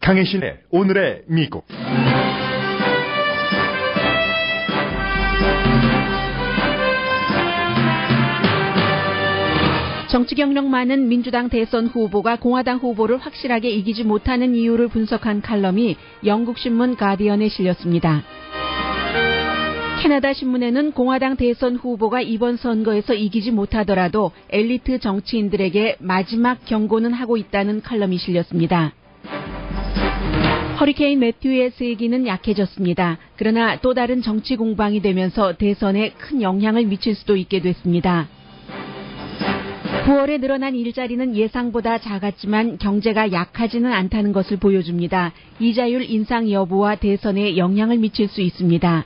강혜신의 오늘의 미국. 정치 경력 많은 민주당 대선 후보가 공화당 후보를 확실하게 이기지 못하는 이유를 분석한 칼럼이 영국 신문 가디언에 실렸습니다. 캐나다 신문에는 공화당 대선 후보가 이번 선거에서 이기지 못하더라도 엘리트 정치인들에게 마지막 경고는 하고 있다는 칼럼이 실렸습니다. 허리케인 매튜의 세기는 약해졌습니다. 그러나 또 다른 정치 공방이 되면서 대선에 큰 영향을 미칠 수도 있게 됐습니다. 9월에 늘어난 일자리는 예상보다 작았지만 경제가 약하지는 않다는 것을 보여줍니다. 이자율 인상 여부와 대선에 영향을 미칠 수 있습니다.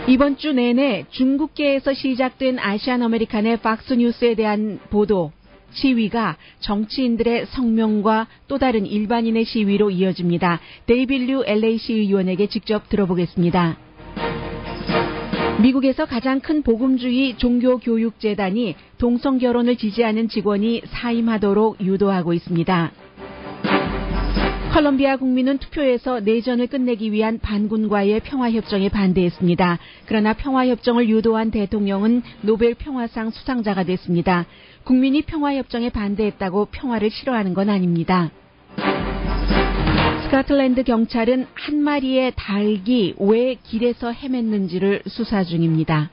이번 주 내내 중국계에서 시작된 아시안 아메리칸의 팍스뉴스에 대한 보도, 시위가 정치인들의 성명과 또 다른 일반인의 시위로 이어집니다. 데이빌 류 LA 시의원에게 직접 들어보겠습니다. 미국에서 가장 큰 복음주의 종교교육재단이 동성결혼을 지지하는 직원이 사임하도록 유도하고 있습니다. 콜롬비아 국민은 투표에서 내전을 끝내기 위한 반군과의 평화협정에 반대했습니다. 그러나 평화협정을 유도한 대통령은 노벨 평화상 수상자가 됐습니다. 국민이 평화협정에 반대했다고 평화를 싫어하는 건 아닙니다. 스코틀랜드 경찰은 한 마리의 닭이 왜 길에서 헤맸는지를 수사 중입니다.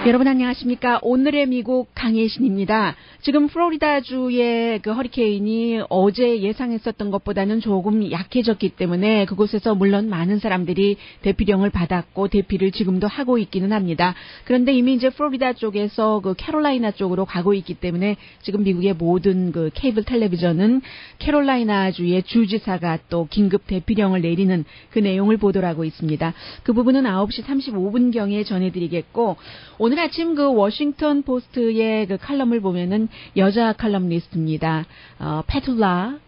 여러분 안녕하십니까? 오늘의 미국 강혜신입니다. 지금 플로리다주의 그 허리케인이 어제 예상했었던 것보다는 조금 약해졌기 때문에 그곳에서 물론 많은 사람들이 대피령을 받았고 대피를 지금도 하고 있기는 합니다. 그런데 이미 이제 플로리다 쪽에서 그 캐롤라이나 쪽으로 가고 있기 때문에 지금 미국의 모든 그 케이블 텔레비전은 캐롤라이나주의 주지사가 또 긴급 대피령을 내리는 그 내용을 보도를 하고 있습니다. 그 부분은 9시 35분경에 전해드리겠고 오늘 아침 그 워싱턴 포스트의 그 칼럼을 보면은 여자 칼럼니스트입니다. 페툴라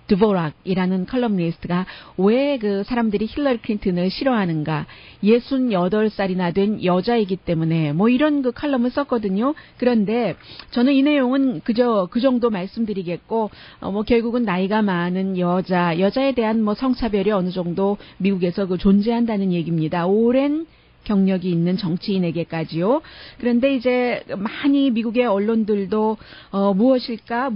드보락이라는 컬럼니스트가 왜 그 사람들이 힐러리 클린턴을 싫어하는가, 68살이나 된 여자이기 때문에 뭐 이런 그 칼럼을 썼거든요. 그런데 저는 이 내용은 그저 그 정도 말씀드리겠고, 뭐 결국은 나이가 많은 여자에 대한 뭐 성차별이 어느 정도 미국에서 그 존재한다는 얘기입니다. 오랜 경력이 있는 정치인에게까지요. 그런데 이제 많이 미국의 언론들도 무엇일까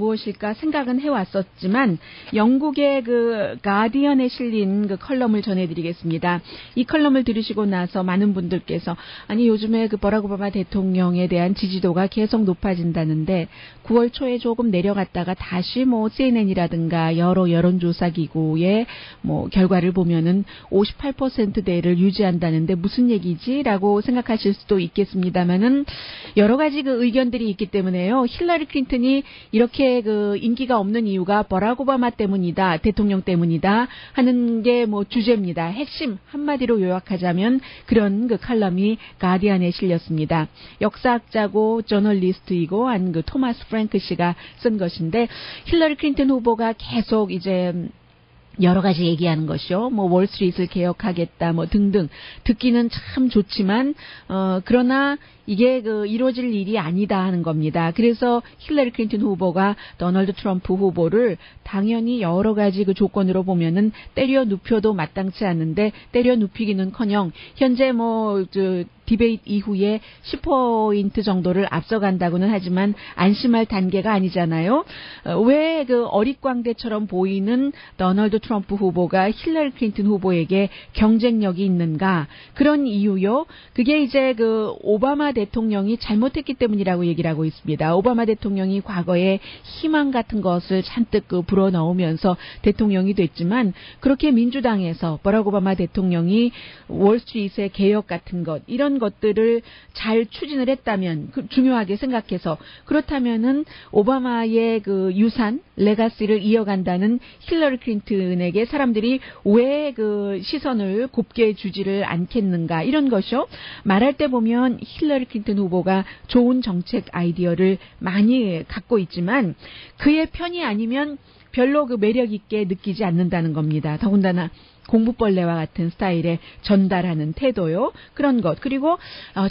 생각은 해왔었지만 영국의 그 가디언에 실린 그 컬럼을 전해드리겠습니다. 이 컬럼을 들으시고 나서 많은 분들께서 아니 요즘에 그 버락 오바마 대통령에 대한 지지도가 계속 높아진다는데 9월 초에 조금 내려갔다가 다시 뭐 CNN이라든가 여러 여론조사 기구의 뭐 결과를 보면은 58%대를 유지한다는데 무슨 얘기 라고 생각하실 수도 있겠습니다만은 여러 가지 그 의견들이 있기 때문에요. 힐러리 클린턴이 이렇게 그 인기가 없는 이유가 버락 오바마 때문이다, 대통령 때문이다 하는 게 뭐 주제입니다. 핵심 한마디로 요약하자면 그런 그 칼럼이 가디언에 실렸습니다. 역사학자고 저널리스트이고 한 그 토마스 프랭크 씨가 쓴 것인데 힐러리 클린턴 후보가 계속 이제 여러 가지 얘기하는 것이요. 뭐 월스트리트를 개혁하겠다 뭐 등등 듣기는 참 좋지만 그러나 이게 그 이루어질 일이 아니다 하는 겁니다. 그래서 힐러리 클린턴 후보가 도널드 트럼프 후보를 당연히 여러 가지 그 조건으로 보면은 때려 눕혀도 마땅치 않은데 때려 눕히기는커녕 현재 뭐 디베이트 이후에 10포인트 정도를 앞서간다고는 하지만 안심할 단계가 아니잖아요. 왜 그 어릿광대처럼 보이는 도널드 트럼프 후보가 힐러리 클린턴 후보에게 경쟁력이 있는가? 그런 이유요. 그게 이제 그 오바마 대통령이 잘못했기 때문이라고 얘기를 하고 있습니다. 오바마 대통령이 과거에 희망 같은 것을 잔뜩 그 불어넣으면서 대통령이 됐지만 그렇게 민주당에서 버락 오바마 대통령이 월스트리트의 개혁 같은 것 이런 것들을 잘 추진을 했다면 중요하게 생각해서 그렇다면은 오바마의 그 유산 레가시를 이어간다는 힐러리 클린턴에게 사람들이 왜 그 시선을 곱게 주지를 않겠는가 이런 것이요. 말할 때 보면 힐러리 클린턴 후보가 좋은 정책 아이디어를 많이 갖고 있지만 그의 편이 아니면 별로 그 매력 있게 느끼지 않는다는 겁니다. 더군다나 공부벌레와 같은 스타일의 전달하는 태도요. 그런 것. 그리고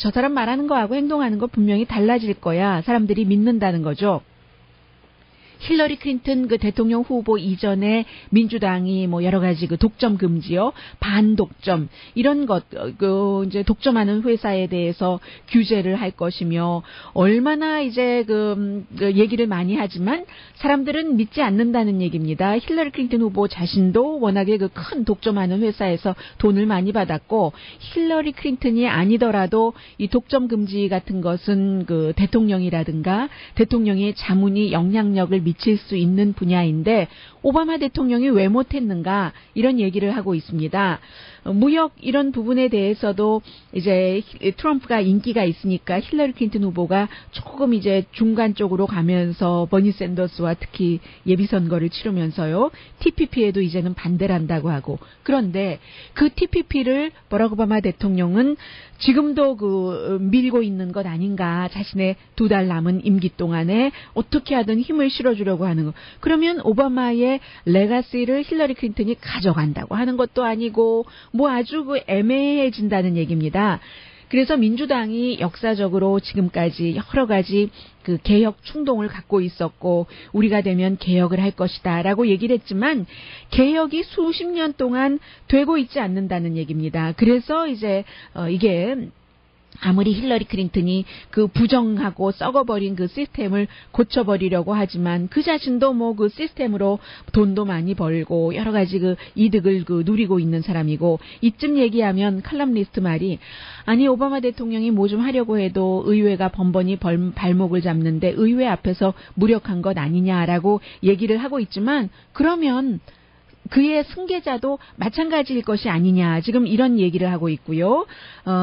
저 사람 말하는 거하고 행동하는 거 분명히 달라질 거야. 사람들이 믿는다는 거죠. 힐러리 클린턴 그 대통령 후보 이전에 민주당이 뭐 여러 가지 그 독점 금지요, 반독점 이런 것, 이제 독점하는 회사에 대해서 규제를 할 것이며 얼마나 이제 그 얘기를 많이 하지만 사람들은 믿지 않는다는 얘기입니다. 힐러리 클린턴 후보 자신도 워낙에 그 큰 독점하는 회사에서 돈을 많이 받았고 힐러리 클린턴이 아니더라도 이 독점 금지 같은 것은 그 대통령이라든가 대통령의 자문이 영향력을 미칠 수 있는 분야인데 오바마 대통령이 왜 못했는가 이런 얘기를 하고 있습니다. 무역 이런 부분에 대해서도 이제 트럼프가 인기가 있으니까 힐러리 클린턴 후보가 조금 이제 중간 쪽으로 가면서 버니 샌더스와 특히 예비선거를 치르면서요. TPP에도 이제는 반대를 한다고 하고 그런데 그 TPP를 버락 오바마 대통령은 지금도 밀고 있는 것 아닌가 자신의 2달 남은 임기 동안에 어떻게 하든 힘을 실어주려고 하는 거. 그러면 오바마의 레가시를 힐러리 클린턴이 가져간다고 하는 것도 아니고 뭐 아주 애매해진다는 얘기입니다. 그래서 민주당이 역사적으로 지금까지 여러 가지 그 개혁 충동을 갖고 있었고 우리가 되면 개혁을 할 것이다라고 얘기를 했지만 개혁이 수십 년 동안 되고 있지 않는다는 얘기입니다. 그래서 이제 이게 아무리 힐러리 클린턴이 그 부정하고 썩어버린 그 시스템을 고쳐버리려고 하지만 그 자신도 뭐 그 시스템으로 돈도 많이 벌고 여러 가지 그 이득을 누리고 있는 사람이고 이쯤 얘기하면 칼럼니스트 말이 아니 오바마 대통령이 뭐 좀 하려고 해도 의회가 번번이 발목을 잡는데 의회 앞에서 무력한 것 아니냐라고 얘기를 하고 있지만 그러면 그의 승계자도 마찬가지일 것이 아니냐 지금 이런 얘기를 하고 있고요.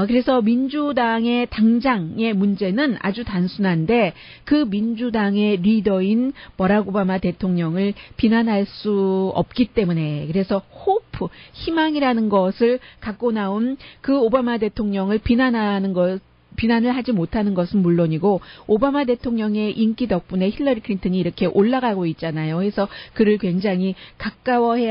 그래서 민주당의 당장의 문제는 아주 단순한데 그 민주당의 리더인 버락 오바마 대통령을 비난할 수 없기 때문에 그래서 호프 희망이라는 것을 갖고 나온 그 오바마 대통령을 비난을 하지 못하는 것은 물론이고 오바마 대통령의 인기 덕분에 힐러리 클린턴이 이렇게 올라가고 있잖아요. 그래서 그를 굉장히 가까이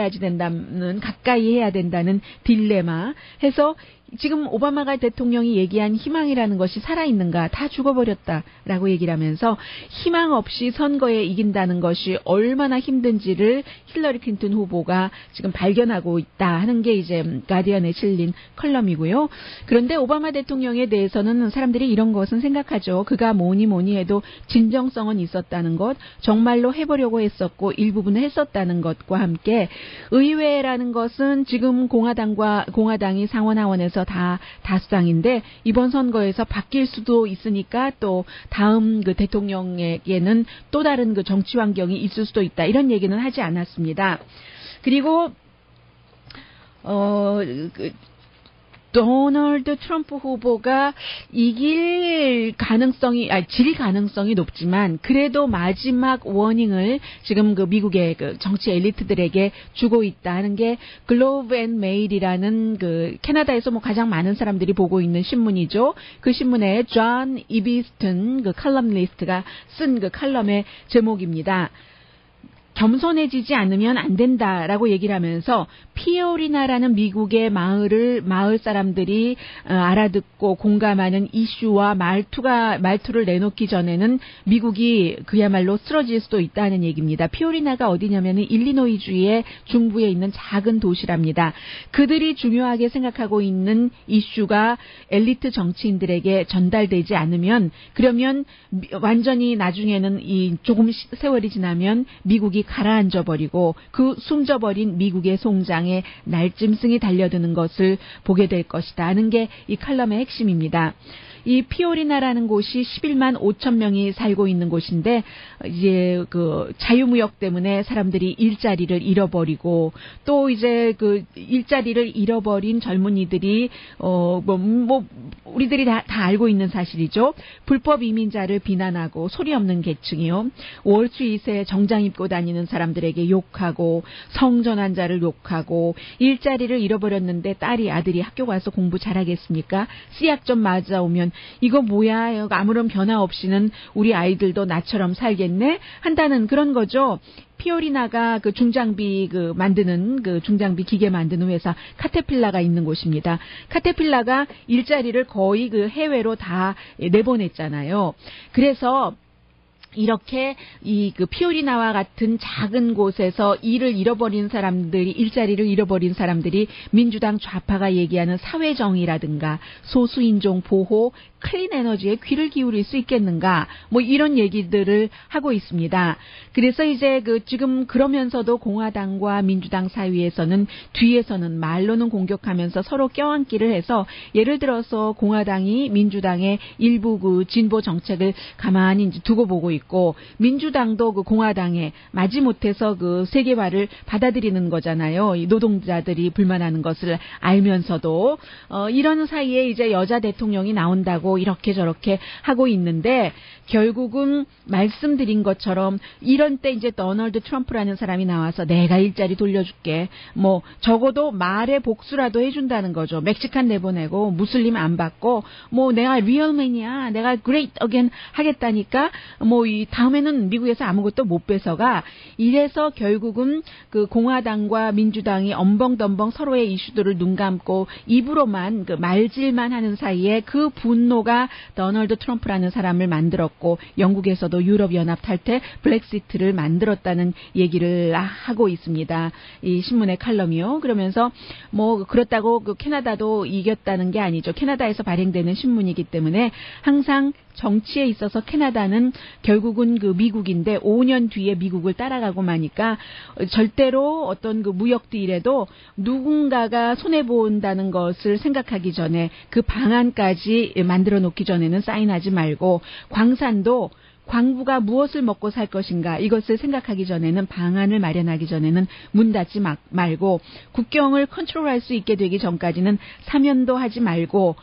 해야 된다는 딜레마 해서 지금 오바마 대통령이 얘기한 희망이라는 것이 살아있는가? 다 죽어버렸다라고 얘기를 하면서 희망 없이 선거에 이긴다는 것이 얼마나 힘든지를 힐러리 클린턴 후보가 지금 발견하고 있다 하는 게 이제 가디언에 실린 컬럼이고요. 그런데 오바마 대통령에 대해서는 사람들이 이런 것은 생각하죠. 그가 뭐니 해도 진정성은 있었다는 것, 정말로 해보려고 했었고 일부분을 했었다는 것과 함께 의회라는 것은 지금 공화당이 상원 하원에서 다 다수당인데 이번 선거에서 바뀔 수도 있으니까 또 다음 그 대통령에게는 또 다른 그 정치 환경이 있을 수도 있다. 이런 얘기는 하지 않았습니다. 그리고 도널드 트럼프 후보가 질 가능성이 높지만 그래도 마지막 워닝을 지금 그 미국의 그 정치 엘리트들에게 주고 있다 하는 게 글로브 앤 메일이라는 그 캐나다에서 뭐 가장 많은 사람들이 보고 있는 신문이죠. 그 신문에 존 이비스턴 그 칼럼니스트가 쓴 그 칼럼의 제목입니다. 겸손해지지 않으면 안 된다라고 얘기를 하면서 피오리나라는 미국의 마을 사람들이 알아듣고 공감하는 이슈와 말투를 내놓기 전에는 미국이 그야말로 쓰러질 수도 있다는 얘기입니다. 피오리나가 어디냐면은 일리노이주의 중부에 있는 작은 도시랍니다. 그들이 중요하게 생각하고 있는 이슈가 엘리트 정치인들에게 전달되지 않으면 그러면 완전히 나중에는 조금 세월이 지나면 미국이 가라앉아버리고 그 숨져버린 미국의 송장에 날짐승이 달려드는 것을 보게 될 것이다 하는 게 이 칼럼의 핵심입니다. 이 피오리나라는 곳이 11만 5천 명이 살고 있는 곳인데 이제 그 자유무역 때문에 사람들이 일자리를 잃어버리고 또 이제 그 일자리를 잃어버린 젊은이들이 우리들이 다 알고 있는 사실이죠. 불법 이민자를 비난하고 소리 없는 계층이요. 월스트리트에 정장 입고 다니는 사람들에게 욕하고 성전환자를 욕하고 일자리를 잃어버렸는데 아들이 학교 가서 공부 잘하겠습니까? C학점 맞아오면 이거 뭐야? 아무런 변화 없이는 우리 아이들도 나처럼 살겠네? 한다는 그런 거죠. 피오리나가 그 중장비 만드는 중장비 기계 만드는 회사 카테필라가 있는 곳입니다. 카테필라가 일자리를 거의 해외로 다 내보냈잖아요. 그래서 이렇게 피오리나와 같은 작은 곳에서 일자리를 잃어버린 사람들이 민주당 좌파가 얘기하는 사회정의라든가 소수인종 보호, 클린 에너지에 귀를 기울일 수 있겠는가, 이런 얘기들을 하고 있습니다. 그래서 이제 지금 그러면서도 공화당과 민주당 사이에서는 뒤에서는 말로는 공격하면서 서로 껴안기를 해서, 예를 들어서 공화당이 민주당의 일부 진보 정책을 가만히 이제 두고 보고 있고, 민주당도 공화당에 마지못해서 세계화를 받아들이는 거잖아요. 이 노동자들이 불만하는 것을 알면서도 이런 사이에 이제 여자 대통령이 나온다고 이렇게 저렇게 하고 있는데, 결국은 말씀드린 것처럼 이런 때 이제 도널드 트럼프라는 사람이 나와서 내가 일자리 돌려줄게, 적어도 말의 복수라도 해준다는 거죠. 멕시칸 내보내고 무슬림 안 받고 내가 리얼맨이야, 내가 great again 하겠다니까 이 다음에는 미국에서 아무것도 못 뺏어가. 이래서 결국은 공화당과 민주당이 엄벙덤벙 서로의 이슈들을 눈 감고 입으로만 말질만 하는 사이에 그 분노가 도널드 트럼프라는 사람을 만들었고, 영국에서도 유럽연합 탈퇴 브렉시트를 만들었다는 얘기를 하고 있습니다. 이 신문의 칼럼이요. 그러면서 그렇다고 캐나다도 이겼다는 게 아니죠. 캐나다에서 발행되는 신문이기 때문에 항상 정치에 있어서 캐나다는 결국은 미국인데 5년 뒤에 미국을 따라가고 마니까 절대로 어떤 무역 딜에도 누군가가 손해본다는 것을 생각하기 전에, 그 방안까지 만들어 놓기 전에는 사인하지 말고, 광산도 광부가 무엇을 먹고 살 것인가 이것을 생각하기 전에는, 방안을 마련하기 전에는 문 닫지 말고, 국경을 컨트롤할 수 있게 되기 전까지는 사면도 하지 말고,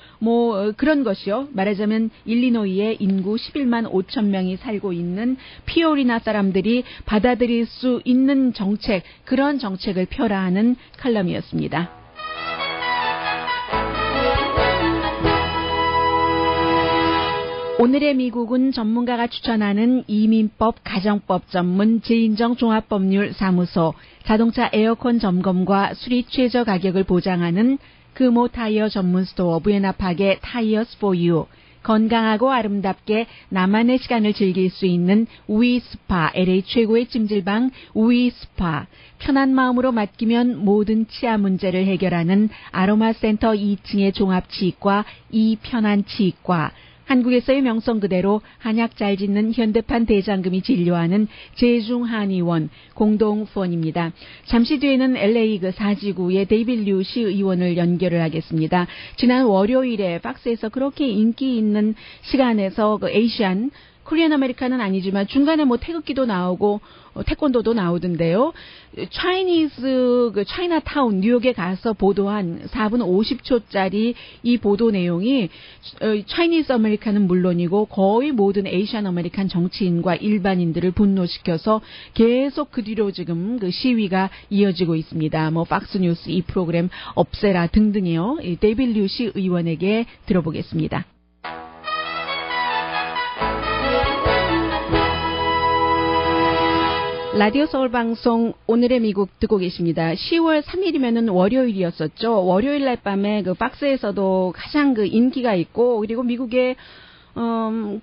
그런 것이요. 말하자면 일리노이에 인구 11만 5천 명이 살고 있는 피오리나 사람들이 받아들일 수 있는 정책, 그런 정책을 펴라 하는 칼럼이었습니다. 오늘의 미국은 전문가가 추천하는 이민법, 가정법 전문 제인정 종합법률사무소, 자동차 에어컨 점검과 수리 최저 가격을 보장하는 금호 타이어 전문 스토어 부에나팍의 타이어스 포 유, 건강하고 아름답게 나만의 시간을 즐길 수 있는 위스파, LA 최고의 찜질방 위스파, 편한 마음으로 맡기면 모든 치아 문제를 해결하는 아로마 센터 2층의 종합치과 이편안치과, 한국에서의 명성 그대로 한약 잘 짓는 현대판 대장금이 진료하는 제중한의원 공동후원입니다. 잠시 뒤에는 LA 사지구의 데이빗 류 시의원을 연결을 하겠습니다. 지난 월요일에 박스에서 그렇게 인기 있는 시간에서 에이시안 코리안 아메리카는 아니지만 중간에 태극기도 나오고 태권도도 나오던데요. 차이나타운 뉴욕에 가서 보도한 4분 50초짜리 이 보도 내용이 차이니즈 아메리카는 물론이고 거의 모든 에이시안 아메리칸 정치인과 일반인들을 분노시켜서 계속 그 뒤로 지금 시위가 이어지고 있습니다. 박스뉴스 이 프로그램 없애라 등등이요. 데이빗 류시 의원에게 들어보겠습니다. 라디오 서울 방송 오늘의 미국 듣고 계십니다. 10월 3일이면은 월요일이었었죠. 월요일 날 밤에 박스에서도 가장 인기가 있고, 그리고 미국의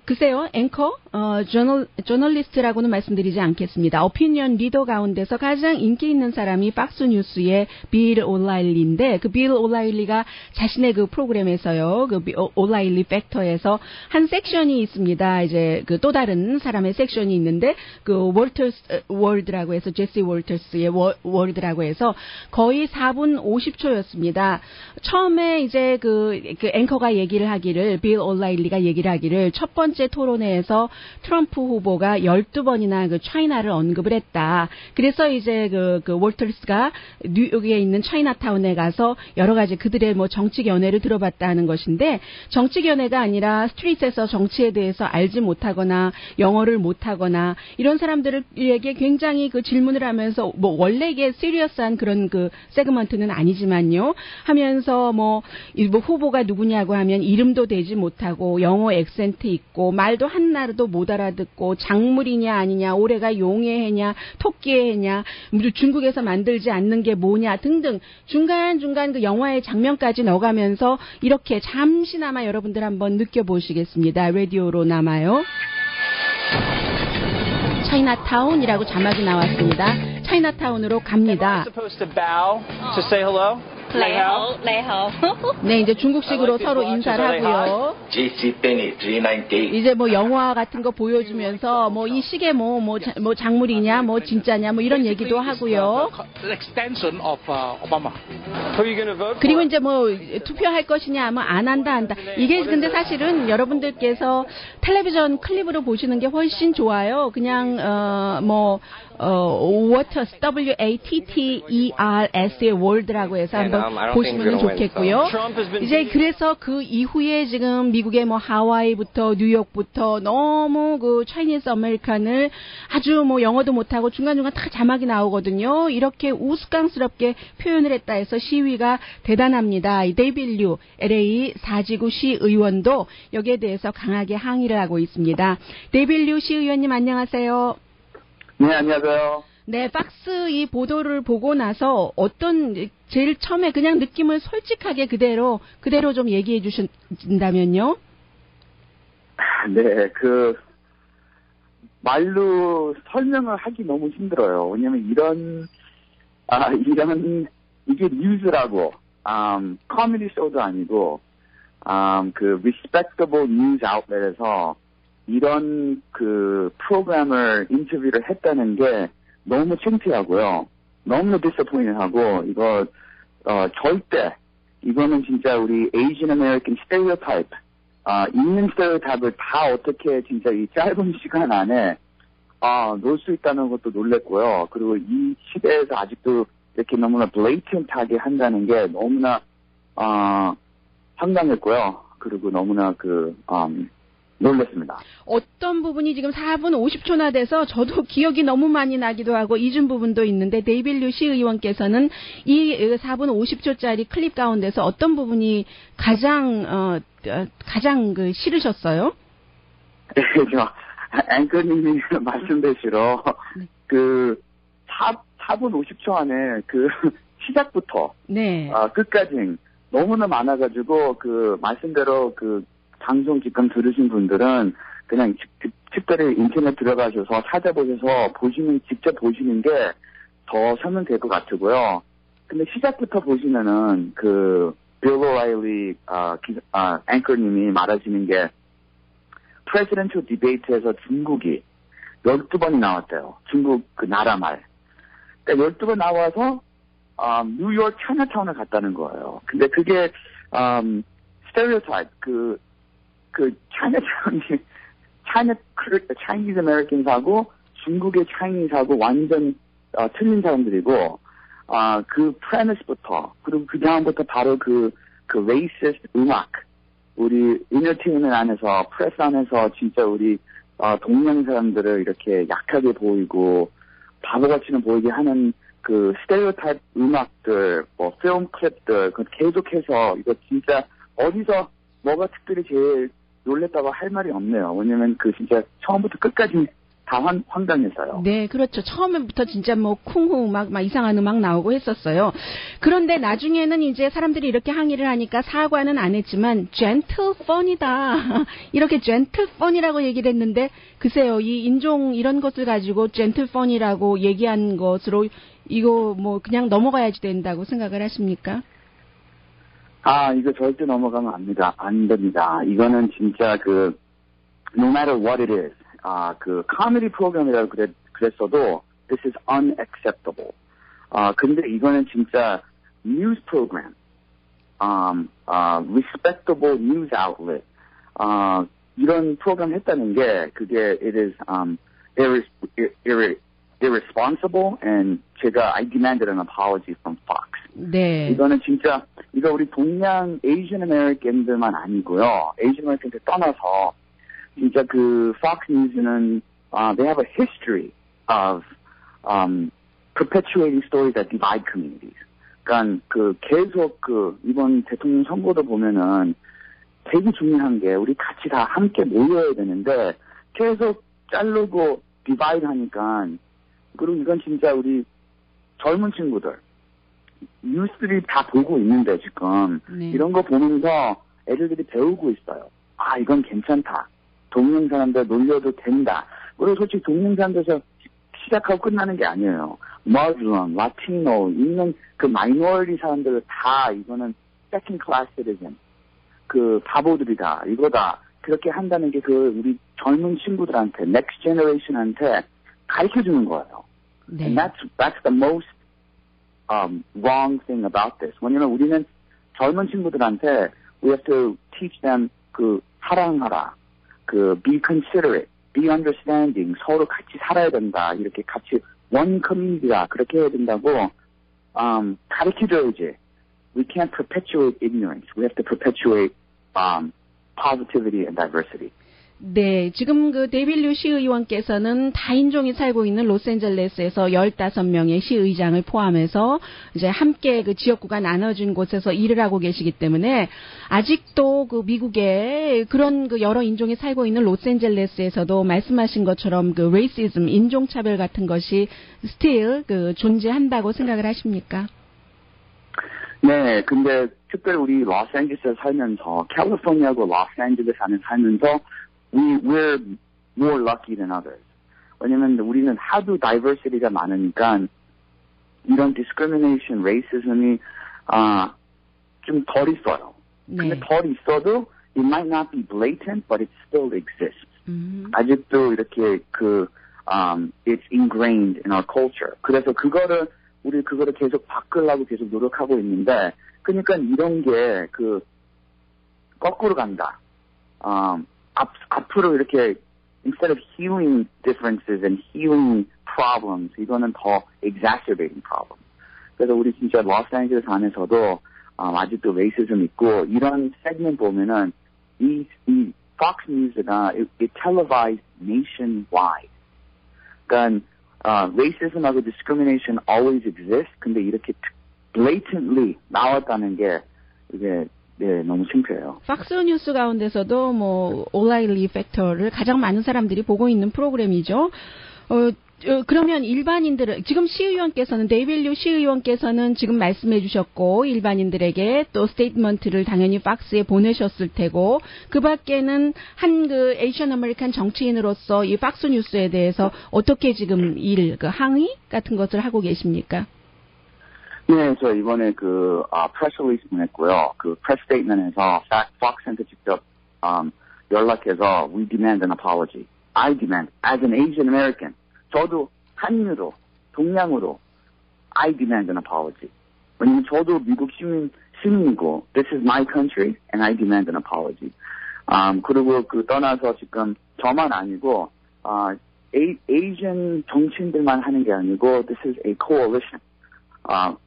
글쎄요, 앵커, 저널리스트라고는 말씀드리지 않겠습니다. 오피니언 리더 가운데서 가장 인기 있는 사람이 박스 뉴스의 빌 올라일리인데, 그 빌 올라일리가 자신의 프로그램에서요, 올라일리 팩터에서 한 섹션이 있습니다. 이제 또 다른 사람의 섹션이 있는데, 월터스 월드라고 해서, 제시 월터스의 월드라고 해서 거의 4분 50초였습니다. 처음에 이제 앵커가 얘기를 하기를, 빌 올라일리가 얘기를 하기를, 첫 번째 토론회에서 트럼프 후보가 12번이나 차이나를 언급을 했다. 그래서 이제 월터스가 뉴욕에 있는 차이나타운에 가서 여러 가지 그들의 정치 견해를 들어봤다는 것인데, 정치 견해가 아니라 스트리트에서 정치에 대해서 알지 못하거나 영어를 못하거나 이런 사람들에게 굉장히 질문을 하면서 원래 이게 시리어스한 그런 세그먼트는 아니지만요. 하면서 후보가 누구냐고 하면 이름도 대지 못하고 영어 액센트 있고 말도 한나라도 못 알아듣고 작물이냐 아니냐 올해가 용의 해냐 토끼의 해냐 중국에서 만들지 않는 게 뭐냐 등등 중간중간 그 영화의 장면까지 넣어가면서 이렇게 잠시나마 여러분들 한번 느껴보시겠습니다. 라디오로 남아요. 차이나타운이라고 자막이 나왔습니다. 차이나타운으로 갑니다. 네, 이제 중국식으로 서로 인사를 하고요. 이제 뭐 영화 같은 거 보여주면서 뭐 이 시계 뭐 작물이냐 뭐 진짜냐 뭐 이런 얘기도 하고요. 그리고 이제 뭐 투표할 것이냐 뭐 안 한다. 이게 근데 사실은 여러분들께서 텔레비전 클립으로 보시는 게 훨씬 좋아요. 그냥 Waters, WATTERS의 월드라고 해서 한번 보시면 좋겠고요. 이제 그래서 그 이후에 지금 미국의 뭐 하와이부터 뉴욕부터 너무 그 차이니즈 아메리칸을 아주 뭐 영어도 못하고 중간중간 다 자막이 나오거든요. 이렇게 우스꽝스럽게 표현을 했다 해서 시위가 대단합니다. 데이빌 류 LA 4지구 시의원도 여기에 대해서 강하게 항의를 하고 있습니다. 데이빌 류 시의원님 안녕하세요. 네, 안녕하세요. 네, 박스 이 보도를 보고 나서 어떤 제일 처음에 그냥 느낌을 솔직하게 그대로 좀 얘기해 주신다면요. 네, 말로 설명을 하기 너무 힘들어요. 왜냐면 이게 뉴스라고, 코미디 쇼도 아니고, respectable news outlet에서 이런 프로그램을 인터뷰를 했다는 게 너무 창피하고요. 너무 disappointing하고 이거 절대 이거는 진짜 우리 Asian American stereotype 있는 stereotype을 다 어떻게 진짜 이 짧은 시간 안에 놓을 수 있다는 것도 놀랬고요. 그리고 이 시대에서 아직도 이렇게 너무나 blatant하게 한다는 게 너무나 황당했고요. 그리고 너무나 놀랐습니다. 어떤 부분이 지금 4분 50초나 돼서 저도 기억이 너무 많이 나기도 하고 잊은 부분도 있는데 데이빌 류 시의원께서는 이 4분 50초짜리 클립 가운데서 어떤 부분이 가장 싫으셨어요? 네, 앵커님이 말씀대로 4분 50초 안에 시작부터 네. 끝까지 너무나 많아가지고 말씀대로 방송 지금 들으신 분들은 그냥 특별히 인터넷 들어가셔서 찾아보셔서 직접 보시는 게 더 설명 될 것 같고요. 근데 시작부터 보시면은 빌 오라일리 앵커님이 말하시는 게 프레지던셜 디베이트에서 중국이 12번이 나왔대요. 중국 나라 말. 그러니까 12번 나와서 뉴욕 차이나타운을 갔다는 거예요. 근데 그게 스테레오타입 차이니즈 아메리칸하고 중국의 차이니즈하고 완전 틀린 사람들이고 프레미스부터 그리고 그 다음부터 바로 레이시스트 음악 우리 인터테인먼트 안에서 프레스 안에서 진짜 우리 동양 사람들을 이렇게 약하게 보이고 바보같이는 보이게 하는 스테레오타입 음악들 필름 클립들 계속해서 이거 진짜 어디서 뭐가 특별히 제일 놀랬다고 할 말이 없네요. 왜냐면 진짜 처음부터 끝까지 다 황당했어요. 네, 그렇죠. 처음부터 진짜 쿵후 막 이상한 음악 나오고 했었어요. 그런데 나중에는 이제 사람들이 이렇게 항의를 하니까 사과는 안 했지만 젠틀 펀이다. 이렇게 젠틀 펀이라고 얘기를 했는데 글쎄요. 이 인종 이런 것을 가지고 젠틀 펀이라고 얘기한 것으로 이거 그냥 넘어가야지 된다고 생각을 하십니까? 이거 절대 넘어가면 안 됩니다. 이거는 진짜 no matter what it is, 코미디 프로그램이라고 그랬어도 this is unacceptable. 근데 이거는 진짜 news program, respectable news outlet, 이런 프로그램 했다는 게 그게 it is, irresponsible and I demanded an apology from Fox. 네. 이거는 진짜 이거 우리 동양 Asian American들만 아니고요. Asian American들 떠나서 진짜 Fox News는 they have a history of perpetuating stories that divide communities. 그러니까 계속 이번 대통령 선거도 보면은 되게 중요한 게 우리 같이 다 함께 모여야 되는데 계속 자르고 디바이드 하니까 그리고 이건 진짜 우리 젊은 친구들 뉴스들이 다 보고 있는데 지금 네. 이런 거 보면서 애들이 배우고 있어요. 아 이건 괜찮다. 동양 사람들 놀려도 된다. 그리고 솔직히 동양 사람들에서 시작하고 끝나는 게 아니에요. Muslim, Latino 있는 그 마이너리티 사람들 다 이거는 second class citizen. 그 바보들이다. 이거다. 그렇게 한다는 게 그 우리 젊은 친구들한테 next generation한테 가르쳐 주는 거예요. 네. And that's the most wrong thing about this. 왜냐면 우리는 젊은 친구들한테 we have to teach them 그 사랑하라, 그 be considerate, be understanding, 서로 같이 살아야 된다. 이렇게 같이 one community다. 그렇게 해야 된다고 가르쳐줘야지. We can't perpetuate ignorance. We have to perpetuate positivity and diversity. 네, 지금 그 데빌류 시의원께서는 다인종이 살고 있는 로스앤젤레스에서 15명의 시의장을 포함해서 이제 함께 그 지역구가 나눠진 곳에서 일을 하고 계시기 때문에 아직도 그 미국에 그런 그 여러 인종이 살고 있는 로스앤젤레스에서도 말씀하신 것처럼 그 레이시즘, 인종차별 같은 것이 still 그 존재한다고 생각을 하십니까? 네, 근데 특별히 우리 로스앤젤레스에 살면서 캘리포니아하고 로스앤젤레스 안에 살면서 we're more lucky than others. 왜냐면 우리는 하도 diversity가 많으니까 이런 discrimination, racism이 좀 덜 있어요. 근데 네. 덜 있어도 it might not be blatant, but it still exists. 아직도 이렇게 it's ingrained in our culture. 그래서 우리 그거를 계속 바꾸려고 계속 노력하고 있는데, 그러니까 이런 게 거꾸로 간다. 앞으로 이렇게 instead of healing differences and healing problems, 이거는 더 exacerbating problems. 그래서 우리 진짜 로스앤젤레스 안에서도 아직도 레이시즘 있고 이런 세그먼트 보면은 이 Fox News가 it televised nationwide. 그러니까 racism하고 discrimination always exists. 근데 이렇게 blatantly 나왔다는 게 이게 네, 너무 창피해요. 팍스 뉴스 가운데서도 뭐 올라일리 팩터를 가장 많은 사람들이 보고 있는 프로그램이죠. 그러면 일반인들은 지금 시의원께서는 데이빌류 시의원께서는 지금 말씀해 주셨고 일반인들에게 또 스테이트먼트를 당연히 팍스에 보내셨을 테고 그 밖에는 한 그 에이션 아메리칸 정치인으로서 이 팍스 뉴스에 대해서 어떻게 지금 항의 같은 것을 하고 계십니까? 네, 저 이번에 프레스 리리스 보냈고요. 프레스 스테이트먼트에서 팍스한테 직접 연락해서 we demand an apology. I demand as an Asian American. 저도 한유로, 동양으로 I demand an apology. 왜냐면 저도 미국 시민이고 this is my country and I demand an apology. 그리고 떠나서 지금 저만 아니고 Asian 정치인들만 하는 게 아니고 this is a coalition.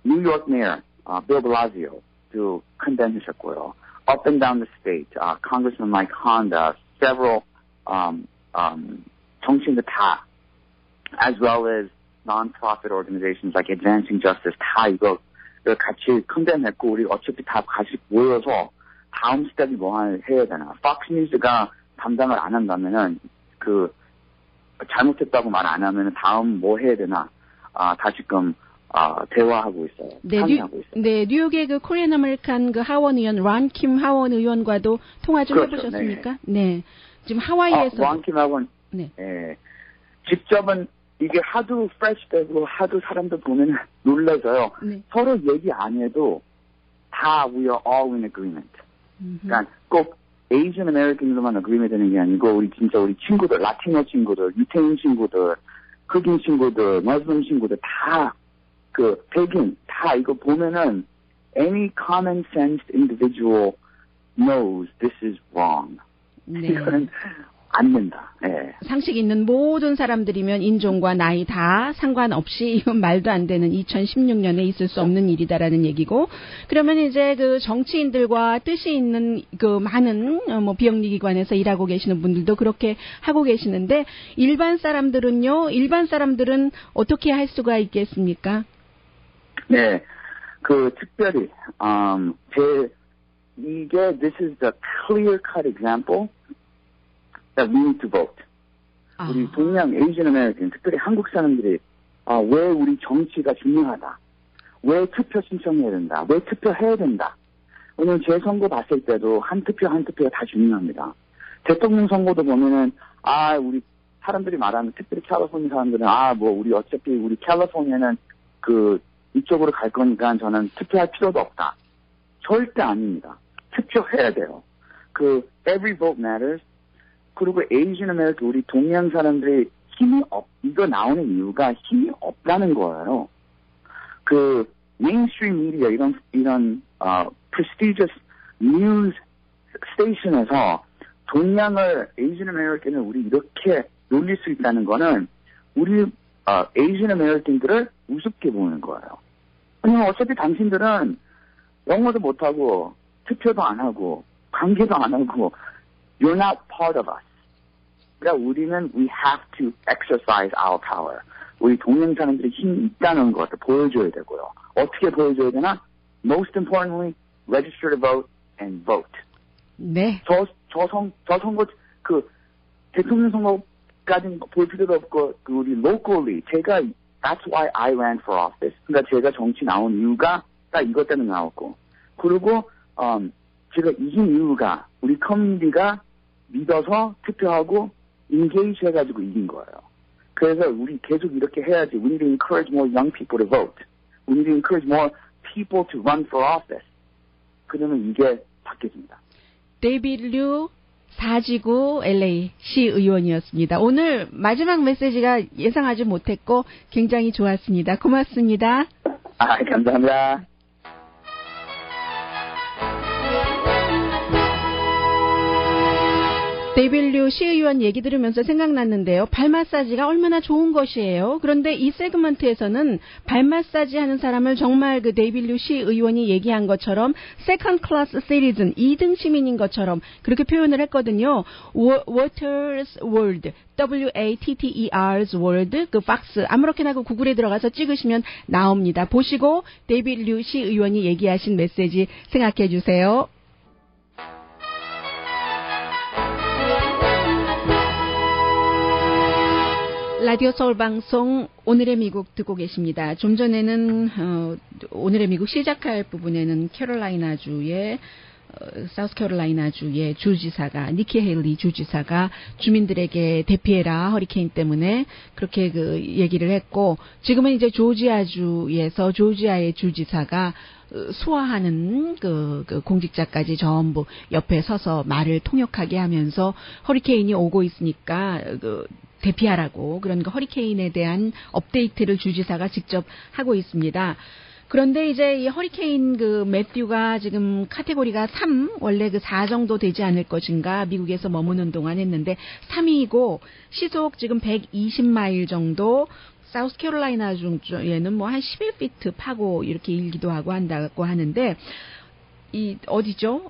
New York Mayor Bill Blasio도 condemn하셨고요. Up and down the state, Congressman Mike Honda, several 정치인들 다, as well as non-profit organizations like Advancing Justice, 다 이거 같이 condemn했고 우리 어차피 다 같이 모여서 다음 스텝이 해야 되나? Fox News가 담당을 안 한다면은 잘못했다고 말 안 하면은 다음 뭐 해야 되나? 다 지금 대화하고 있어요. 상의하고 있어요. 네, 뉴욕의 코리안 아메리칸 하원 의원 런킴 하원 의원과도 통화 좀 그렇죠, 해보셨습니까? 네. 지금 하와이에서 런킴 하원. 네. 직접은 이게 하도 프레시되고 하도 사람들 보면 놀라서요. 네. 서로 얘기 안 해도 다 we are all in agreement. 그러니까 꼭 Asian American으로만 agreement 되는 게 아니고 우리 친구들, 라티노 친구들, 유태인 친구들, 흑인 친구들, 무슬림 친구들 다 백인 다 이거 보면은 any common sense individual knows this is wrong. 네. 이거는 안 된다. 네. 상식 있는 모든 사람들이면 인종과 나이 다 상관없이 이건 말도 안 되는 2016년에 있을 수 없는 일이다라는 얘기고 그러면 이제 정치인들과 뜻이 있는 많은 비영리기관에서 일하고 계시는 분들도 그렇게 하고 계시는데 일반 사람들은 어떻게 할 수가 있겠습니까? 네. 특별히 this is the clear-cut example that we need to vote. 우리 동양 에이전 아메리칸, 특별히 한국 사람들이 왜 우리 정치가 중요하다. 왜 투표 신청해야 된다. 왜 투표해야 된다. 왜냐면 제 선거 봤을 때도 한 투표가 다 중요합니다. 대통령 선거도 보면은 우리 사람들이 말하는 특별히 캘리포니아 사람들은 우리 어차피 우리 캘리포니아는 이쪽으로 갈 거니까 저는 투표할 필요도 없다. 절대 아닙니다. 투표해야 돼요. every vote matters. 그리고 에이전 아메리칸 우리 동양 사람들이 이거 나오는 이유가 힘이 없다는 거예요. 메인스트림 미디어 이런 prestigious news 스테이션에서 동양을 에이전 아메리칸을 우리 이렇게 놀릴 수 있다는 거는 우리 에이전 아메리칸들을 우습게 보는 거예요. 왜냐면 어차피 당신들은 영어도 못하고 투표도 안 하고 관계도 안 하고 you're not part of us. 그러니까 우리는 we have to exercise our power. 우리 동양 사람들이 힘이 있다는 것을 보여줘야 되고요. 어떻게 보여줘야 되나? Most importantly, register to vote and vote. 네. 저 선거 대통령 선거까지는 볼 필요도 없고 우리 locally that's why I ran for office. 그러니까 제가 정치 나온 이유가 딱 이것 때문에 나왔고 그리고 제가 이긴 이유가 우리 커뮤니티가 믿어서 투표하고 engage 해가지고 이긴 거예요. 그래서 우리 계속 이렇게 해야지. We need to encourage more young people to vote. We need to encourage more people to run for office. 그러면 이게 바뀌어집니다. 데이비드 류 4지구 LA 시의원이었습니다. 오늘 마지막 메시지가 예상하지 못했고 굉장히 좋았습니다. 고맙습니다. 감사합니다. 데이비드 류 시의원 얘기 들으면서 생각났는데요. 발 마사지가 얼마나 좋은 것이에요. 그런데 이 세그먼트에서는 발 마사지 하는 사람을 정말 데이비드 류 시의원이 얘기한 것처럼 세컨드 클래스 시티즌, 2등 시민인 것처럼 그렇게 표현을 했거든요. Waters World, WATTER's World, 박스 아무렇게나 구글에 들어가서 찍으시면 나옵니다. 보시고 데이비드 류 시의원이 얘기하신 메시지 생각해 주세요. 라디오 서울 방송 오늘의 미국 듣고 계십니다. 좀 전에는 오늘의 미국 시작할 부분에는 캐롤라이나주의 사우스캐롤라이나주의 주지사가 니키 헤일리 주지사가 주민들에게 대피해라 허리케인 때문에 그렇게 얘기를 했고 지금은 이제 조지아주에서 조지아의 주지사가 수화하는 공직자까지 전부 옆에 서서 말을 통역하게 하면서 허리케인이 오고 있으니까 대피하라고 그런 허리케인에 대한 업데이트를 주지사가 직접 하고 있습니다. 그런데 이제 이 허리케인 매튜가 지금 카테고리가 3, 원래 4 정도 되지 않을 것인가 미국에서 머무는 동안 했는데 3이고 시속 지금 120마일 정도 사우스캐롤라이나 중에는 한 11피트 파고 이렇게 일기도 하고 한다고 하는데 어디죠?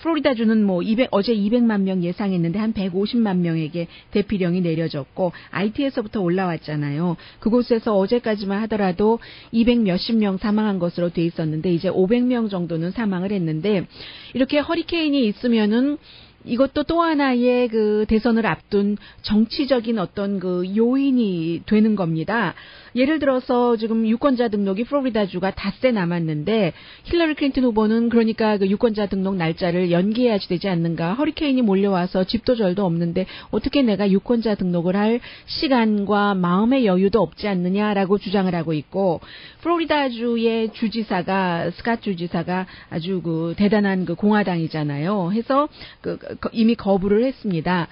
플로리다주는 어제 200만 명 예상했는데 한 150만 명에게 대피령이 내려졌고, IT에서부터 올라왔잖아요. 그곳에서 어제까지만 하더라도 200 몇십 명 사망한 것으로 돼 있었는데, 이제 500명 정도는 사망을 했는데, 이렇게 허리케인이 있으면은 이것도 또 하나의 대선을 앞둔 정치적인 어떤 요인이 되는 겁니다. 예를 들어서 지금 유권자 등록이 플로리다주가 닷새 남았는데 힐러리 클린턴 후보는 그러니까 유권자 등록 날짜를 연기해야지 되지 않는가. 허리케인이 몰려와서 집도 절도 없는데 어떻게 내가 유권자 등록을 할 시간과 마음의 여유도 없지 않느냐라고 주장을 하고 있고, 플로리다주의 주지사가 스캇 주지사가 아주 대단한 공화당이잖아요. 해서 이미 거부를 했습니다.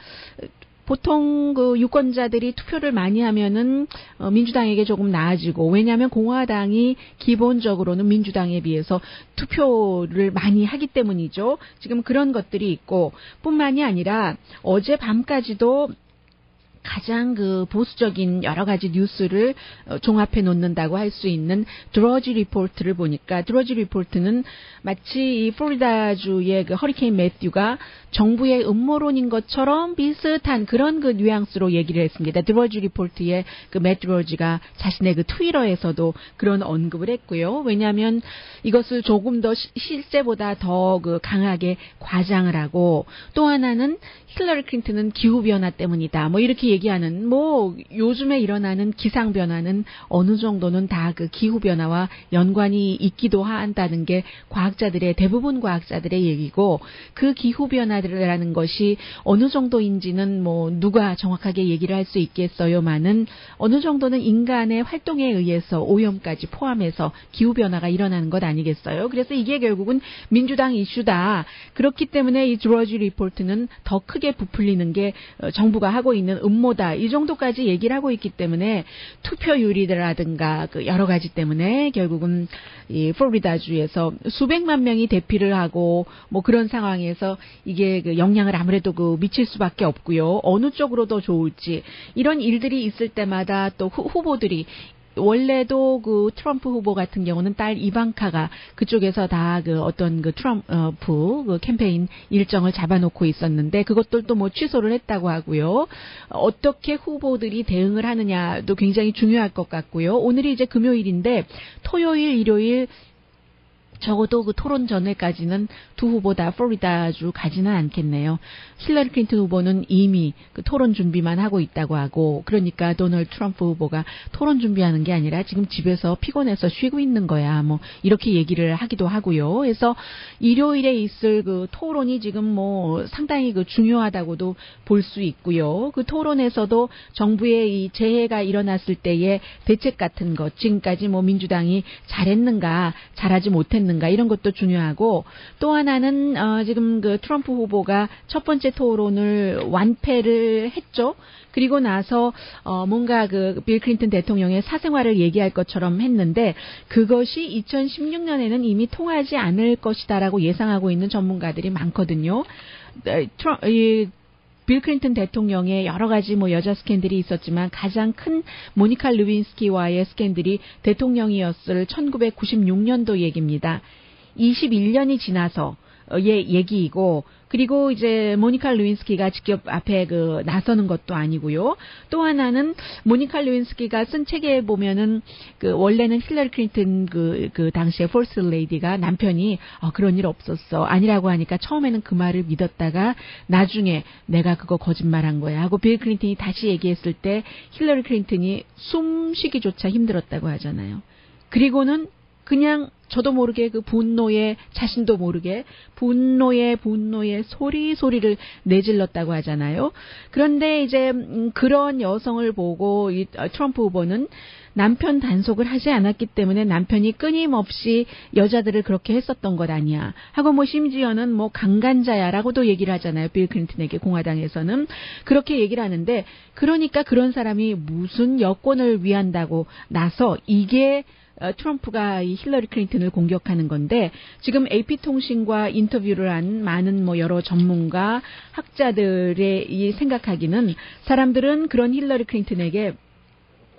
보통 유권자들이 투표를 많이 하면은 민주당에게 조금 나아지고, 왜냐하면 공화당이 기본적으로는 민주당에 비해서 투표를 많이 하기 때문이죠. 지금 그런 것들이 있고, 뿐만이 아니라 어젯밤까지도 가장 그 보수적인 여러 가지 뉴스를 종합해 놓는다고 할 수 있는 드러지 리포트를 보니까 드러지 리포트는 마치 이 플로리다주의 그 허리케인 매튜가 정부의 음모론인 것처럼 비슷한 그런 그 뉘앙스로 얘기를 했습니다. 드러지 리포트의 그 맷 드러지가 자신의 그 트위터에서도 그런 언급을 했고요. 왜냐하면 이것을 조금 더 실제보다 더 그 강하게 과장을 하고 또 하나는 힐러리 클린턴은 기후변화 때문이다. 뭐 이렇게 얘기하는 뭐 요즘에 일어나는 기상변화는 어느 정도는 다 그 기후변화와 연관이 있기도 한다는 게 과학자들의 대부분 과학자들의 얘기고 그 기후변화라는 것이 어느 정도인지는 뭐 누가 정확하게 얘기를 할 수 있겠어요만은 어느 정도는 인간의 활동에 의해서 오염까지 포함해서 기후변화가 일어나는 것 아니겠어요? 그래서 이게 결국은 민주당 이슈다. 그렇기 때문에 이 드러지 리포트는 더 크게 부풀리는 게 정부가 하고 있는 음모다. 이 정도까지 얘기를 하고 있기 때문에 투표율이라든가 그 여러 가지 때문에 결국은 이 플로리다주에서 수백만 명이 대피를 하고 뭐 그런 상황에서 이게 그 영향을 아무래도 그 미칠 수밖에 없고요. 어느 쪽으로 더 좋을지 이런 일들이 있을 때마다 또 후보들이 원래도 그 트럼프 후보 같은 경우는 딸 이방카가 그쪽에서 다 그 어떤 그 트럼프 그 캠페인 일정을 잡아놓고 있었는데 그것들도 뭐 취소를 했다고 하고요. 어떻게 후보들이 대응을 하느냐도 굉장히 중요할 것 같고요. 오늘이 이제 금요일인데 토요일, 일요일 적어도 그 토론 전에까지는 두 후보 다 플로리다주 가지는 않겠네요. 힐러리 클린턴 후보는 이미 그 토론 준비만 하고 있다고 하고 그러니까 도널드 트럼프 후보가 토론 준비하는 게 아니라 지금 집에서 피곤해서 쉬고 있는 거야. 뭐 이렇게 얘기를 하기도 하고요. 그래서 일요일에 있을 그 토론이 지금 뭐 상당히 그 중요하다고도 볼 수 있고요. 그 토론에서도 정부의 이 재해가 일어났을 때의 대책 같은 것 지금까지 뭐 민주당이 잘했는가 잘하지 못했는가 이런 것도 중요하고 또 하나는 지금 그 트럼프 후보가 첫 번째 토론을 완패를 했죠. 그리고 나서 뭔가 그 빌 클린턴 대통령의 사생활을 얘기할 것처럼 했는데 그것이 2016년에는 이미 통하지 않을 것이다라고 예상하고 있는 전문가들이 많거든요. 빌 클린턴 대통령의 여러 가지 뭐 여자 스캔들이 있었지만 가장 큰 모니카 루빈스키와의 스캔들이 대통령이었을 1996년도 얘기입니다. 21년이 지나서 의 얘기이고 그리고 이제 모니카 루윈스키가 직접 앞에 그 나서는 것도 아니고요. 또 하나는 모니카 루윈스키가 쓴 책에 보면은 그 원래는 힐러리 클린턴 그 당시에 퍼스트 레이디가 남편이 그런 일 없었어 아니라고 하니까 처음에는 그 말을 믿었다가 나중에 내가 그거 거짓말한 거야 하고 빌 클린턴이 다시 얘기했을 때 힐러리 클린턴이 숨쉬기조차 힘들었다고 하잖아요. 그리고는 그냥 저도 모르게 그 분노에 자신도 모르게 분노의 소리를 내질렀다고 하잖아요. 그런데 이제 그런 여성을 보고 이 트럼프 후보는 남편 단속을 하지 않았기 때문에 남편이 끊임없이 여자들을 그렇게 했었던 것 아니야 하고 뭐 심지어는 뭐 강간자야라고도 얘기를 하잖아요. 빌 클린턴에게 공화당에서는 그렇게 얘기를 하는데 그러니까 그런 사람이 무슨 여권을 위한다고 나서 이게 트럼프가 이 힐러리 클린턴을 공격하는 건데 지금 AP통신과 인터뷰를 한 많은 뭐 여러 전문가 학자들의 이 생각하기는 사람들은 그런 힐러리 클린턴에게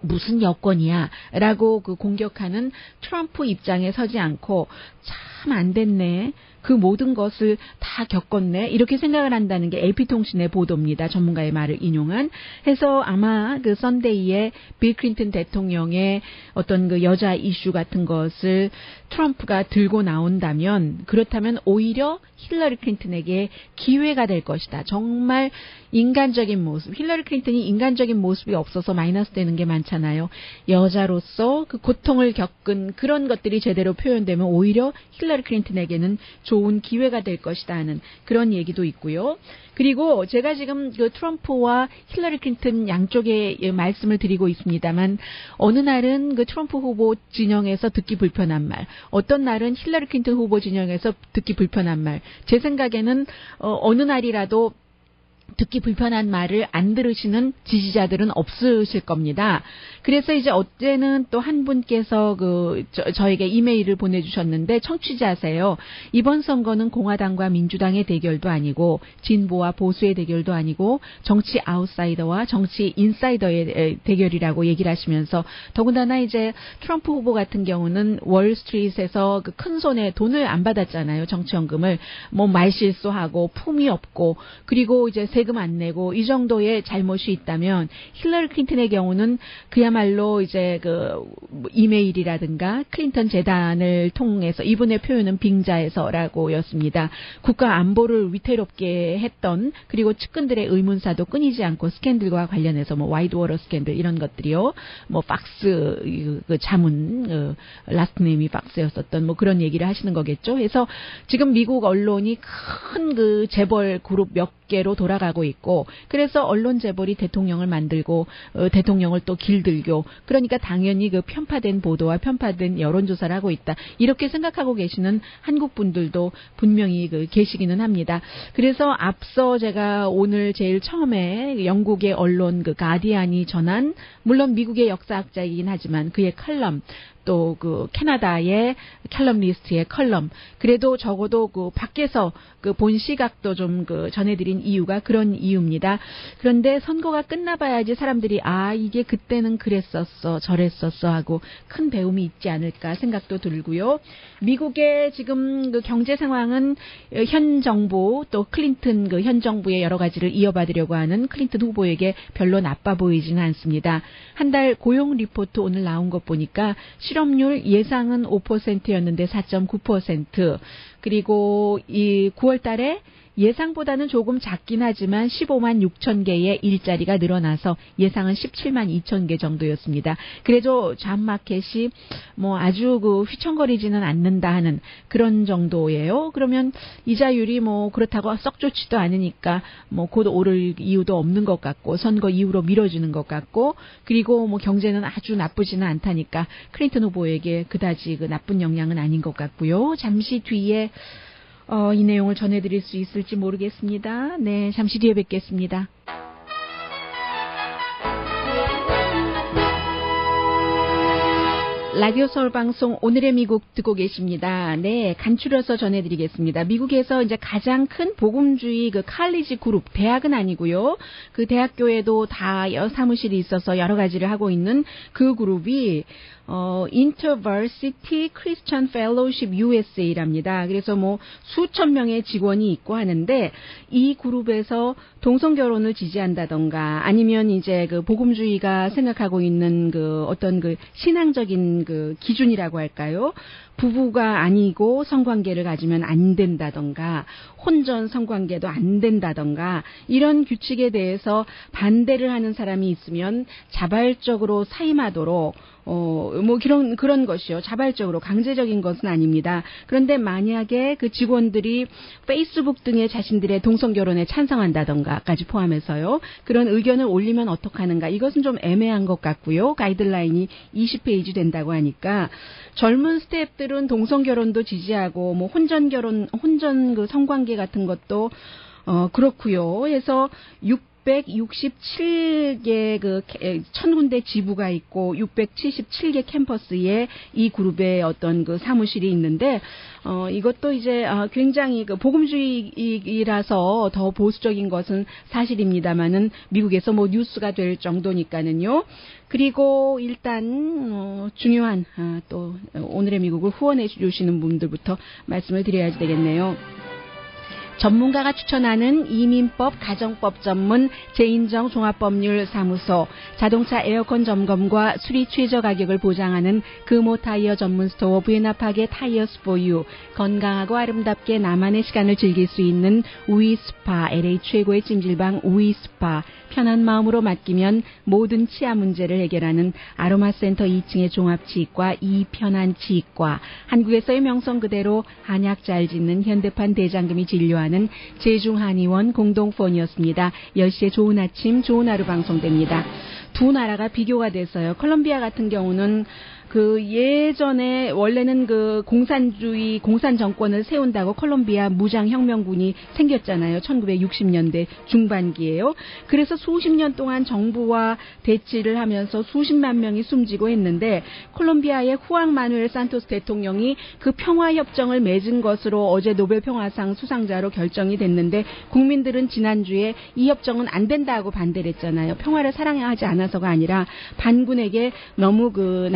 무슨 여권이야 라고 그 공격하는 트럼프 입장에 서지 않고 참 안 됐네. 그 모든 것을 다 겪었네. 이렇게 생각을 한다는 게 AP통신의 보도입니다. 전문가의 말을 인용한. 해서 아마 그 썬데이에 빌 클린턴 대통령의 어떤 그 여자 이슈 같은 것을 트럼프가 들고 나온다면 그렇다면 오히려 힐러리 클린턴에게 기회가 될 것이다. 정말 인간적인 모습. 힐러리 클린턴이 인간적인 모습이 없어서 마이너스 되는 게 많잖아요. 여자로서 그 고통을 겪은 그런 것들이 제대로 표현되면 오히려 힐러리 클린턴에게는 좋은 기회가 될 것이다 하는 그런 얘기도 있고요. 그리고 제가 지금 그 트럼프와 힐러리 클린턴 양쪽에 말씀을 드리고 있습니다만 어느 날은 그 트럼프 후보 진영에서 듣기 불편한 말, 어떤 날은 힐러리 클린턴 후보 진영에서 듣기 불편한 말. 제 생각에는 어느 날이라도 듣기 불편한 말을 안 들으시는 지지자들은 없으실 겁니다. 그래서 이제 어제는 또 한 분께서 저에게 이메일을 보내주셨는데 청취자세요. 이번 선거는 공화당과 민주당의 대결도 아니고 진보와 보수의 대결도 아니고 정치 아웃사이더와 정치 인사이더의 대결이라고 얘기를 하시면서 더군다나 이제 트럼프 후보 같은 경우는 월스트리트에서 그 큰 손에 돈을 안 받았잖아요. 정치연금을 뭐 말실수하고 품위 없고 그리고 이제 세금 안 내고 이 정도의 잘못이 있다면 힐러리 클린턴의 경우는 그야말로 이제 그 이메일이라든가 클린턴 재단을 통해서 이분의 표현은 빙자해서라고였습니다. 국가 안보를 위태롭게 했던 그리고 측근들의 의문사도 끊이지 않고 스캔들과 관련해서 뭐 와이드워터 스캔들 이런 것들이요. 뭐 박스 그 자문 라스트 네임이 박스였었던 뭐 그런 얘기를 하시는 거겠죠. 그래서 지금 미국 언론이 큰 그 재벌 그룹 몇 개로 돌아가고 있고 그래서 언론 재벌이 대통령을 만들고 대통령을 또 길들고 그러니까 당연히 그 편파된 보도와 편파된 여론조사를 하고 있다. 이렇게 생각하고 계시는 한국 분들도 분명히 계시기는 합니다. 그래서 앞서 제가 오늘 제일 처음에 영국의 언론 그 가디안이 전한 물론 미국의 역사학자이긴 하지만 그의 칼럼 또 그 캐나다의 캘럼니스트의 컬럼 그래도 적어도 그 밖에서 그 본 시각도 좀 그 전해드린 이유가 그런 이유입니다. 그런데 선거가 끝나봐야지 사람들이 아 이게 그때는 그랬었어 저랬었어 하고 큰 배움이 있지 않을까 생각도 들고요. 미국의 지금 그 경제 상황은 현 정부 또 클린턴 그 현 정부의 여러 가지를 이어받으려고 하는 클린턴 후보에게 별로 나빠 보이지는 않습니다. 한 달 고용 리포트 오늘 나온 것 보니까 실업률 예상은 5%였는데 4.9%. 그리고 이 9월 달에 예상보다는 조금 작긴 하지만 15만 6천 개의 일자리가 늘어나서 예상은 17만 2천 개 정도였습니다. 그래도 잡마켓이 뭐 아주 그 휘청거리지는 않는다 하는 그런 정도예요. 그러면 이자율이 뭐 그렇다고 썩 좋지도 않으니까 뭐 곧 오를 이유도 없는 것 같고 선거 이후로 미뤄지는 것 같고 그리고 뭐 경제는 아주 나쁘지는 않다니까 클린턴 후보에게 그다지 그 나쁜 영향은 아닌 것 같고요. 잠시 뒤에 이 내용을 전해드릴 수 있을지 모르겠습니다. 네, 잠시 뒤에 뵙겠습니다. 라디오 서울 방송 오늘의 미국 듣고 계십니다. 네, 간추려서 전해드리겠습니다. 미국에서 이제 가장 큰 복음주의 그 칼리지 그룹, 대학은 아니고요. 그 대학교에도 다 사무실이 있어서 여러 가지를 하고 있는 그 그룹이 InterVarsity Christian Fellowship USA랍니다. 그래서 뭐 수천 명의 직원이 있고 하는데 이 그룹에서 동성결혼을 지지한다던가 아니면 이제 그 복음주의가 생각하고 있는 그 어떤 그 신앙적인 그 기준이라고 할까요? 부부가 아니고 성관계를 가지면 안 된다던가 혼전 성관계도 안 된다던가 이런 규칙에 대해서 반대를 하는 사람이 있으면 자발적으로 사임하도록 뭐 그런 것이요. 자발적으로 강제적인 것은 아닙니다. 그런데 만약에 그 직원들이 페이스북 등에 자신들의 동성결혼에 찬성한다던가까지 포함해서요. 그런 의견을 올리면 어떡하는가. 이것은 좀 애매한 것 같고요. 가이드라인이 20페이지 된다고 하니까 젊은 스태프들은 동성결혼도 지지하고 뭐 혼전 그 성관계 같은 것도 그렇고요. 해서 667개 그 1000군데 지부가 있고 677개 캠퍼스에 이 그룹의 어떤 그 사무실이 있는데 이것도 이제 굉장히 그 복음주의라서 더 보수적인 것은 사실입니다만은 미국에서 뭐 뉴스가 될 정도니까는요. 그리고 일단 중요한 또 오늘의 미국을 후원해 주시는 분들부터 말씀을 드려야 되겠네요. 전문가가 추천하는 이민법, 가정법 전문 제인정 종합법률사무소, 자동차 에어컨 점검과 수리 최저 가격을 보장하는 금호 타이어 전문 스토어 부에나파게 타이어스 포유, 건강하고 아름답게 나만의 시간을 즐길 수 있는 우이스파, LA 최고의 찜질방 우이스파, 편한 마음으로 맡기면 모든 치아 문제를 해결하는 아로마센터 2층의 종합치과 이편한 치과, 한국에서의 명성 그대로 한약 잘 짓는 현대판 대장금이 진료하는 제중한의원 공동폰이었습니다. 10시에 좋은 아침, 좋은 하루 방송됩니다. 두 나라가 비교가 돼서요. 콜롬비아 같은 경우는 그 예전에 원래는 그 공산 정권을 세운다고 콜롬비아 무장혁명군이 생겼잖아요. 1960년대 중반기에요. 그래서 수십 년 동안 정부와 대치를 하면서 수십만 명이 숨지고 했는데 콜롬비아의 후안 마누엘 산토스 대통령이 그 평화협정을 맺은 것으로 어제 노벨 평화상 수상자로 결정이 됐는데 국민들은 지난주에 이 협정은 안 된다고 반대를 했잖아요. 평화를 사랑하지 않아서가 아니라 반군에게 너무 그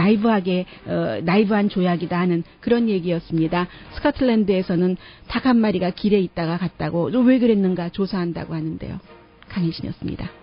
나이브한 조약이다 하는 그런 얘기였습니다. 스코틀랜드에서는 닭 한 마리가 길에 있다가 갔다고 왜 그랬는가 조사한다고 하는데요. 강희신이었습니다.